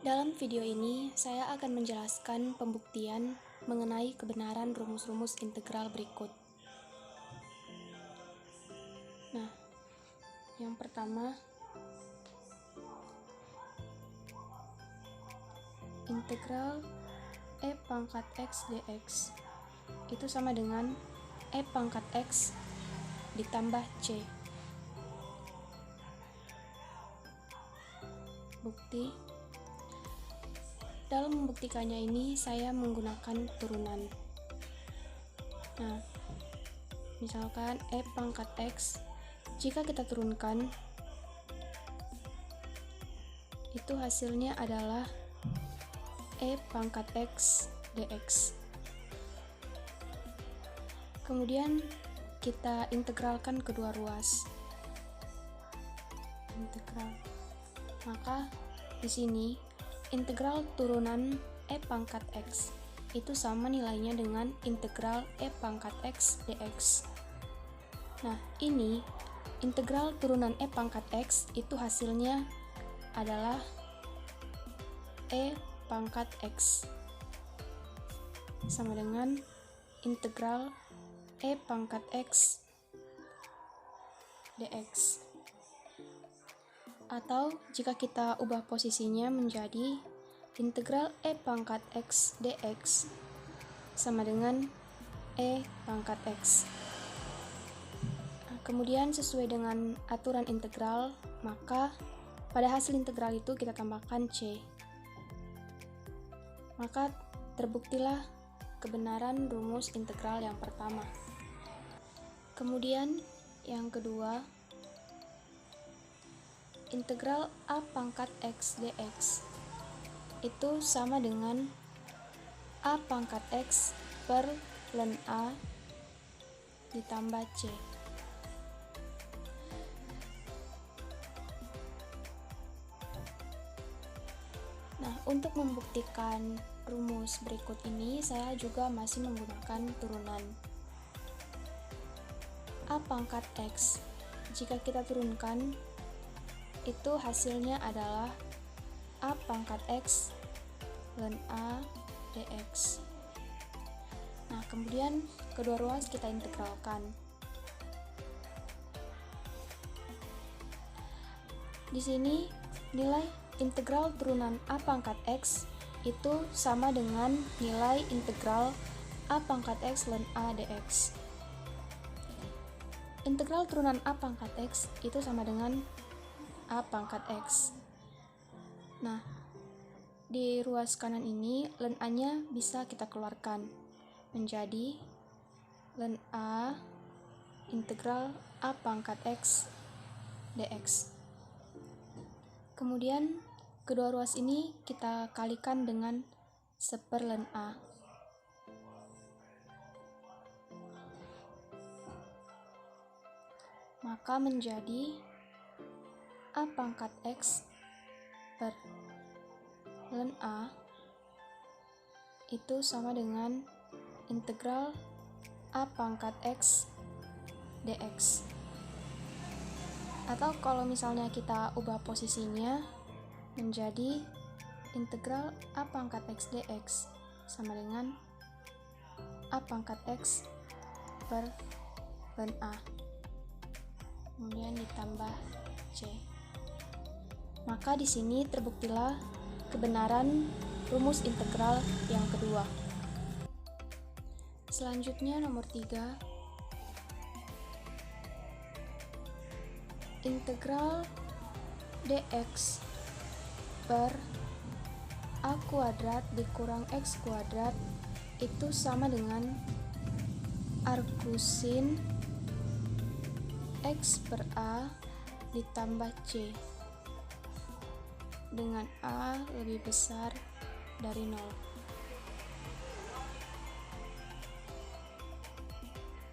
Dalam video ini, saya akan menjelaskan pembuktian mengenai kebenaran rumus-rumus integral berikut. Nah, yang pertama, integral e pangkat x dx itu sama dengan e pangkat x ditambah c. Bukti. Dalam membuktikannya ini, saya menggunakan turunan. Nah, misalkan e pangkat x, jika kita turunkan, itu hasilnya adalah e pangkat x dx. Kemudian kita integralkan kedua ruas. Integral. Maka di sini integral turunan e pangkat x itu sama nilainya dengan integral e pangkat x dx. Nah, ini integral turunan e pangkat x itu hasilnya adalah e pangkat x sama dengan integral e pangkat x dx. Atau jika kita ubah posisinya menjadi integral e pangkat x dx sama dengan e pangkat x. Kemudian sesuai dengan aturan integral, maka pada hasil integral itu kita tambahkan c. Maka terbuktilah kebenaran rumus integral yang pertama. Kemudian yang kedua, integral a pangkat x dx itu sama dengan a pangkat x per ln a ditambah c. Nah, untuk membuktikan rumus berikut ini, saya juga masih menggunakan turunan. A pangkat x, jika kita turunkan, itu hasilnya adalah a pangkat x ln a dx. Nah, kemudian kedua ruas kita integralkan. Di sini nilai integral turunan a pangkat x itu sama dengan nilai integral a pangkat x ln a dx. Integral turunan a pangkat x itu sama dengan a pangkat x. Nah, di ruas kanan ini ln a-nya bisa kita keluarkan menjadi ln a integral a pangkat x dx. Kemudian kedua ruas ini kita kalikan dengan 1/ln a. Maka menjadi a pangkat x per ln a itu sama dengan integral a pangkat x dx. Atau kalau misalnya kita ubah posisinya menjadi integral a pangkat x dx sama dengan a pangkat x per ln a, kemudian ditambah c. Maka di sini terbuktilah kebenaran rumus integral yang kedua. Selanjutnya nomor 3, integral dx per a kuadrat dikurang x kuadrat itu sama dengan arcsin x per a ditambah c dengan a lebih besar dari 0.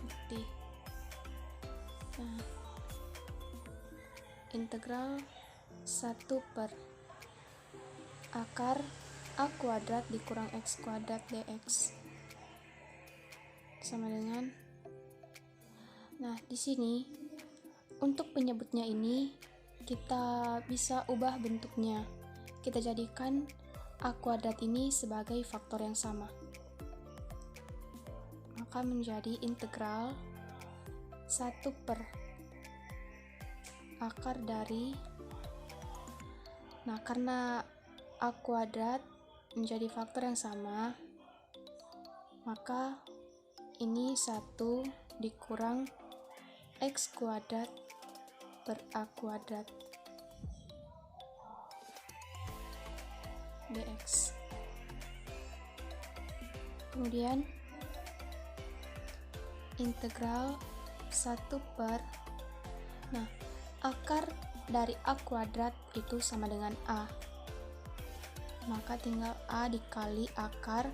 Bukti. Nah, integral 1 per akar a kuadrat dikurang x kuadrat dx sama dengan, nah di sini untuk penyebutnya ini kita bisa ubah bentuknya. Kita jadikan A kuadrat ini sebagai faktor yang sama. Maka menjadi integral 1 per akar dari, nah karena A kuadrat menjadi faktor yang sama, maka ini 1 dikurang X kuadrat per A kuadrat dx. Kemudian integral 1 per, nah akar dari A kuadrat itu sama dengan A, maka tinggal A dikali akar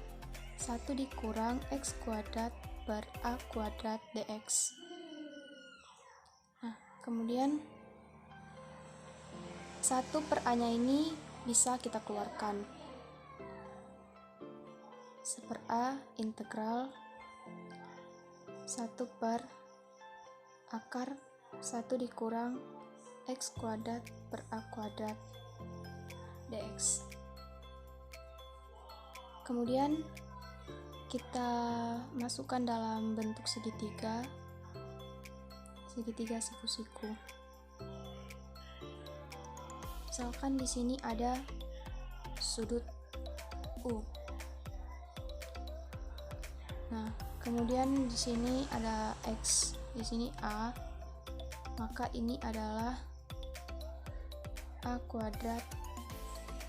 1 dikurang X kuadrat per A kuadrat dx. Nah kemudian 1 per A nya ini bisa kita keluarkan. 1 per A integral 1 per akar 1 dikurang X kuadrat per A kuadrat dx. Kemudian kita masukkan dalam bentuk segitiga siku-siku. Misalkan di sini ada sudut U. Nah, kemudian di sini ada X, di sini A, maka ini adalah A kuadrat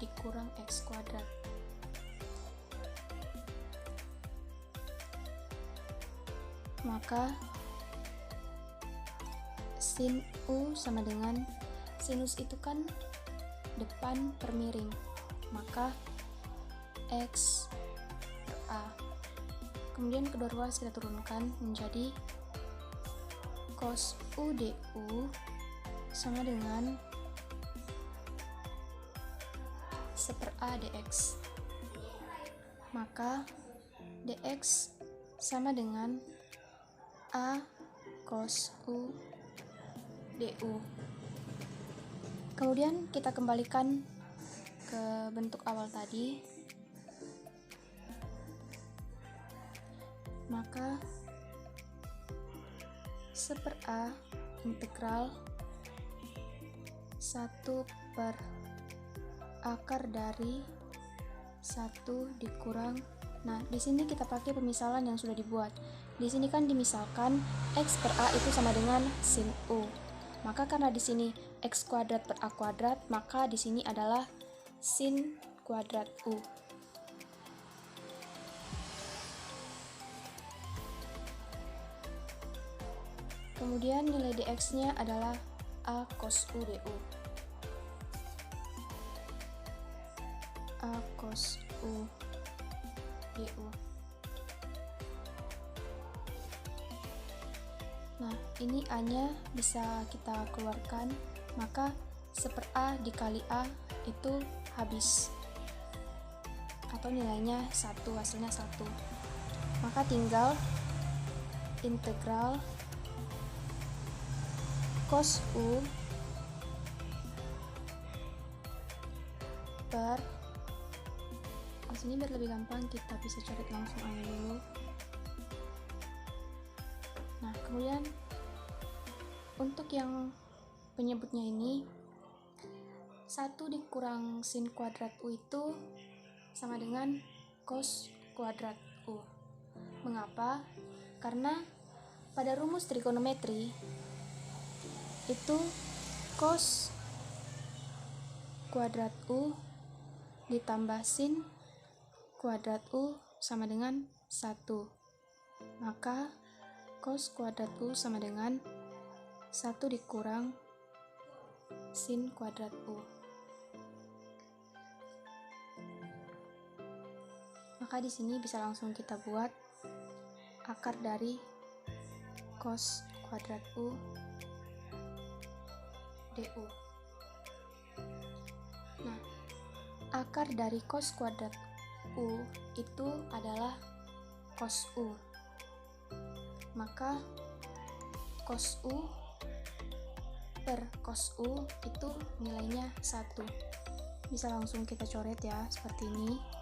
dikurang X kuadrat. Maka sin U sama dengan, sinus itu kan depan per miring, maka X per A. Kemudian kedua ruas kita turunkan menjadi cos U DU sama dengan 1 per A dx. Maka dx sama dengan A cos U DU. Kemudian kita kembalikan ke bentuk awal tadi. Maka 1 per A integral 1 per akar dari 1 dikurang, nah di sini kita pakai pemisalan yang sudah dibuat. Di sini kan dimisalkan X per A itu sama dengan sin U. Maka karena di sini X kuadrat per A kuadrat, maka di sini adalah sin kuadrat U. Kemudian nilai dx-nya adalah A cos U DU. A cos U DU. Nah, ini A-nya bisa kita keluarkan, maka 1 per A dikali A itu habis, atau nilainya 1, hasilnya 1. Maka tinggal integral cos U per, di sini biar lebih gampang kita bisa cari langsung aja dulu. Nah, kemudian untuk yang penyebutnya ini 1 dikurang sin kuadrat U itu sama dengan cos kuadrat U. Mengapa? Karena pada rumus trigonometri itu cos kuadrat U ditambah sin kuadrat U sama dengan 1. Maka cos kuadrat U sama dengan 1 dikurang sin kuadrat U. Maka di sini bisa langsung kita buat akar dari cos kuadrat U DU. Nah, akar dari cos kuadrat U itu adalah cos U. Maka cos U per cos U itu nilainya 1. bisa langsung kita coret ya, seperti ini.